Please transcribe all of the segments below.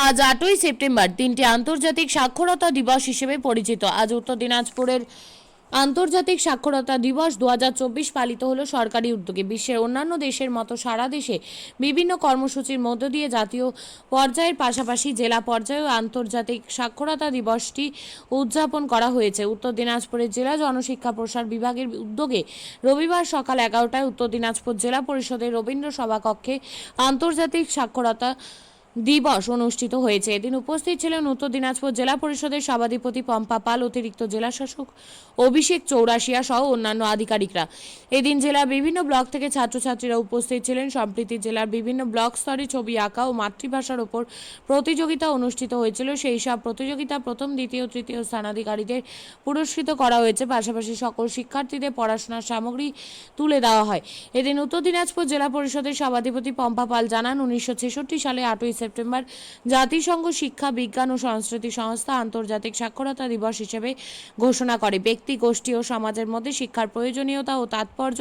আজ 8ই সেপ্টেম্বর দিনটি আন্তর্জাতিক সাক্ষরতা দিবস হিসেবে পরিচিত। আজ উত্তর দিনাজপুরের আন্তর্জাতিক সাক্ষরতা দিবস 2024 পালিত হলো সরকারি উদ্যোগে। বিশ্বের অন্যান্য দেশের মতো সারা দেশে বিভিন্ন কর্মসূচির মধ্য দিয়ে জাতীয় পর্যায়ের পাশাপাশি জেলা পর্যায়েও আন্তর্জাতিক সাক্ষরতা দিবসটি উদযাপন করা হয়েছে। উত্তর দিনাজপুরের জেলা জনশিক্ষা প্রসার বিভাগের উদ্যোগে রবিবার সকাল 11টায় উত্তর দিনাজপুর জেলা পরিষদের রবীন্দ্র সভাকক্ষে আন্তর্জাতিক সাক্ষরতা দিবস অনুষ্ঠিত হয়েছে। এদিন উপস্থিত ছিলেন উত্তর দিনাজপুর জেলা পরিষদের সভাধিপতি পম্পা পাল, অতিরিক্ত জেলা শাসক অভিষেক চৌরাশিয়া সহ অন্যান্য আধিকারিকরা। এদিন জেলার বিভিন্ন ব্লক থেকে ছাত্রছাত্রীরা উপস্থিত ছিলেন। সম্প্রতি জেলার বিভিন্ন ব্লক স্তরে ছবি আঁকা ও মাতৃভাষার ওপর প্রতিযোগিতা অনুষ্ঠিত হয়েছিল। সেই সব প্রতিযোগিতা প্রথম, দ্বিতীয়, তৃতীয় স্থানাধিকারীদের পুরস্কৃত করা হয়েছে। পাশাপাশি সকল শিক্ষার্থীদের পড়াশোনার সামগ্রী তুলে দেওয়া হয়। এদিন উত্তর দিনাজপুর জেলা পরিষদের সভাধিপতি পম্পা পাল জানান, 1966 সালে 8ই সেপ্টেম্বর জাতিসংঘ শিক্ষা, বিজ্ঞান ও সংস্কৃতি সংস্থা আন্তর্জাতিক সাক্ষরতা দিবস হিসেবে ঘোষণা করে। ব্যক্তি, গোষ্ঠী ও সমাজের মধ্যে শিক্ষার প্রয়োজনীয়তা ও তাৎপর্য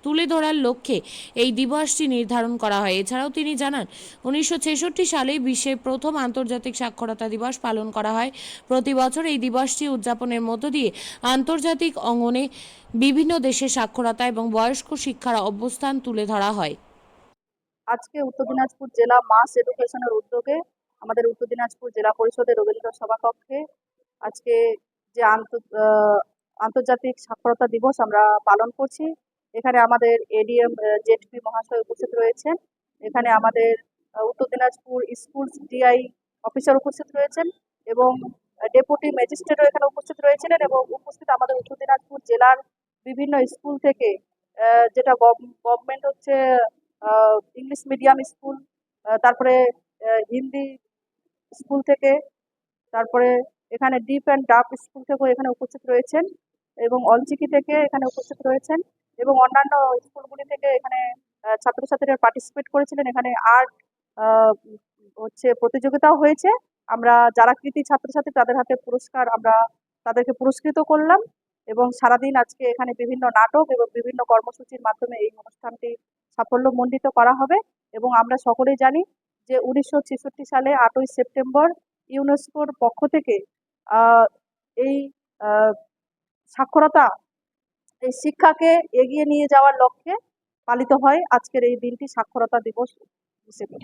তুলে ধরার লক্ষ্যে এই দিবসটি নির্ধারণ করা হয়। এছাড়াও তিনি জানান, 1966 সালে বিশ্বের প্রথম আন্তর্জাতিক সাক্ষরতা দিবস পালন করা হয়। প্রতি বছর এই দিবসটি উদযাপনের মধ্য দিয়ে আন্তর্জাতিক অঙ্গনে বিভিন্ন দেশের সাক্ষরতা এবং বয়স্ক শিক্ষার অবস্থান তুলে ধরা হয়। আজকে উত্তর দিনাজপুর জেলা মাস এডুকেশনের উদ্যোগে আমাদের উত্তর দিনাজপুর জেলা পরিষদের রবীন্দ্র সভাকক্ষে আজকে যে আন্তর্জাতিক সাক্ষরতা দিবস আমরা পালন করছি। এখানে আমাদের এডিএম জেডপি মহাশয় উপস্থিত রয়েছেন। এখানে আমাদের উত্তর দিনাজপুর স্কুল ডিআই অফিসার উপস্থিত রয়েছেন এবং ডেপুটি ম্যাজিস্ট্রেটও এখানে উপস্থিত রয়েছিলেন এবং উপস্থিত আমাদের উত্তর দিনাজপুর জেলার বিভিন্ন স্কুল থেকে যেটা গভর্নমেন্ট হচ্ছে ইংলিশ মিডিয়াম স্কুল, তারপরে হিন্দি স্কুল থেকে, তারপরে এখানে ডিপ অ্যান্ড ডাব স্কুল থেকেও এখানে উপস্থিত রয়েছেন এবং অলচিকি থেকে এখানে উপস্থিত রয়েছেন এবং অন্যান্য স্কুলগুলি থেকে এখানে ছাত্রছাত্রীরা পার্টিসিপেট করেছিলেন। এখানে আর্ট হচ্ছে প্রতিযোগিতাও হয়েছে। আমরা যারা কৃতি ছাত্রছাত্রী তাদের হাতে পুরস্কার আমরা তাদেরকে পুরস্কৃত করলাম এবং সারাদিন আজকে এখানে বিভিন্ন নাটক এবং বিভিন্ন কর্মসূচির মাধ্যমে এই অনুষ্ঠানটি সাফল্যমণ্ডিত করা হবে। এবং আমরা সকলেই জানি যে 1966 সালে 8ই সেপ্টেম্বর ইউনেস্কোর পক্ষ থেকে এই সাক্ষরতা, এই শিক্ষাকে এগিয়ে নিয়ে যাওয়ার লক্ষ্যে পালিত হয় আজকের এই দিনটি সাক্ষরতা দিবস হিসেবে।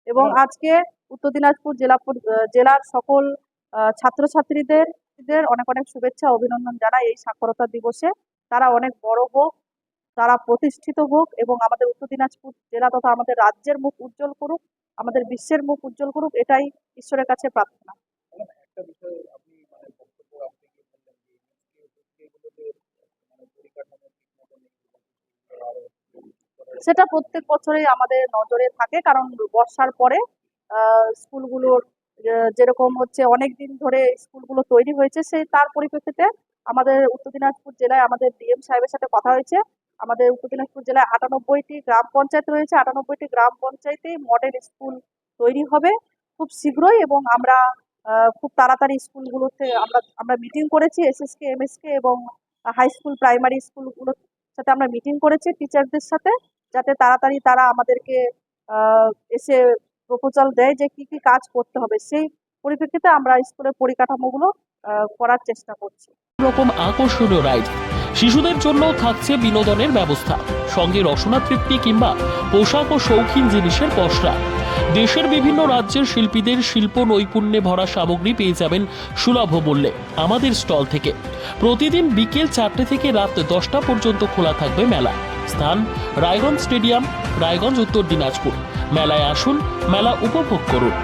এবং আজকে উত্তর দিনাজপুর জেলার সকল ছাত্রছাত্রীদের অনেক অনেক শুভেচ্ছা অভিনন্দন জানাই এই সাক্ষরতা দিবসে। তারা অনেক বড় হোক, তারা প্রতিষ্ঠিত হোক এবং আমাদের উত্তর দিনাজপুর জেলা তথা আমাদের রাজ্যের মুখ উজ্জ্বল করুক, আমাদের বিশ্বের মুখ উজ্জ্বল করুক, এটাই ঈশ্বরের কাছে প্রার্থনা। সেটা প্রত্যেক বছরই আমাদের নজরে থাকে, কারণ বর্ষার পরে স্কুলগুলোর যেরকম হচ্ছে অনেকদিন ধরে স্কুলগুলো তৈরি হয়েছে, সেই তার পরিপ্রেক্ষিতে আমাদের উত্তর দিনাজপুর জেলায় আমাদের ডিএম সাহেবের সাথে কথা হয়েছে। আমাদের উত্তর দিনাজপুর জেলায় 98টি গ্রাম পঞ্চায়েত রয়েছে। 98টি গ্রাম পঞ্চায়েতেই মডেল স্কুল তৈরি হবে খুব শীঘ্রই এবং আমরা খুব তাড়াতাড়ি স্কুলগুলোতে আমরা মিটিং করেছি, এসএসকে, এমএসকে এবং হাই স্কুল, প্রাইমারি স্কুলগুলোর সাথে আমরা মিটিং করেছি টিচারদের সাথে, যাতে তাড়াতাড়ি তারা আমাদেরকে এসে প্রপোজাল দেয় যে কি কি কাজ করতে হবে। সেই পরিপ্রেক্ষিতে আমরা স্কুলের পরিকাঠামোগুলো করার চেষ্টা করছি। রকম আকর্ষণীয় রাইড, শিশুদের জন্য থাকছে বিনোদনের ব্যবস্থা, সঙ্গে রসনা তৃপ্তি কিংবা পোশাক ও শৌখিন জিনিসের পসরা। দেশের বিভিন্ন রাজ্যের শিল্পীদের শিল্প নৈপুণ্যে ভরা সামগ্রী পেয়ে যাবেন সুলভ মূল্যে আমাদের স্টল থেকে। প্রতিদিন বিকেল 4টে থেকে রাত 10টা পর্যন্ত খোলা থাকবে মেলা। স্থান রায়গঞ্জ স্টেডিয়াম, রায়গঞ্জ, উত্তর দিনাজপুর। মেলায় আসুন, মেলা উপভোগ করুন।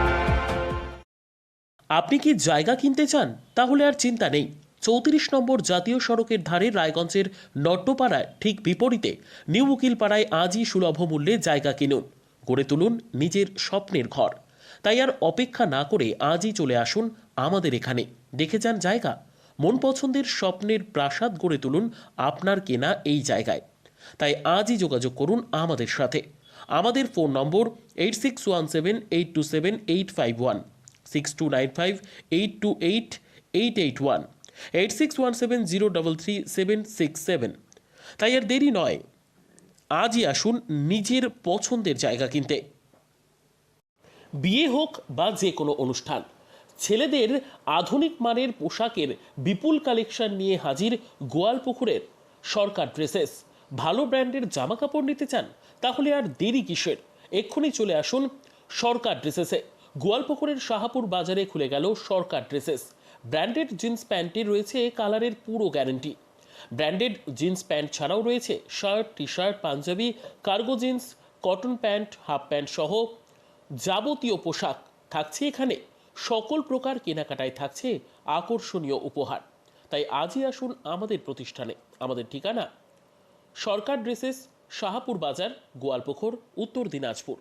আপনি কি জায়গা কিনতে চান? তাহলে আর চিন্তা নেই। 34 নম্বর জাতীয় সড়কের ধারে রায়গঞ্জের নট্টপাড়ায় ঠিক বিপরীতে নিউ উকিলপাড়ায় আজই সুলভ মূল্যে জায়গা কিনুন, গড়ে তুলুন নিজের স্বপ্নের ঘর। তাই আর অপেক্ষা না করে আজই চলে আসুন আমাদের এখানে, দেখে যান জায়গা। মন পছন্দের স্বপ্নের প্রাসাদ গড়ে তুলুন আপনার কেনা এই জায়গায়। তাই আজই যোগাযোগ করুন আমাদের সাথে। আমাদের ফোন নম্বর 8617827851, 6295828881, 8617033767। তাই আর দেরি নয়, আজই আসুন নিজের পছন্দের জায়গা কিনতে। বিয়ে হোক বা যে কোনো অনুষ্ঠান, ছেলেদের আধুনিক মানের পোশাকের বিপুল কালেকশন নিয়ে হাজির গোয়ালপুকুরের সরকার ড্রেসেস। ভালো ব্র্যান্ডের জামা কাপড় নিতে চান? তাহলে আর দেরি কিসের? এক্ষুনি চলে আসুন সরকার ড্রেসেসে। গোয়ালপুকুরের শাহাপুর বাজারে খুলে গেল সরকার ড্রেসেস। ব্র্যান্ডেড জিন্স প্যান্টে রয়েছে কালারের পুরো গ্যারান্টি। ব্র্যান্ডেড জিন্স প্যান্ট ছাড়াও রয়েছে shirt, T shirt, Panjabi, cargo jeans, cotton pant, half pant সহ যাবতীয় পোশাক থাকছে এখানে। সকল প্রকার কেনাকাটায় থাকছে আকর্ষণীয় উপহার। তাই আজই আসুন আমাদের প্রতিষ্ঠানে। আমাদের ঠিকানা সরকার ড্রেসেস, শাহাপুর বাজার, গোয়ালপুকুর, উত্তর দিনাজপুর।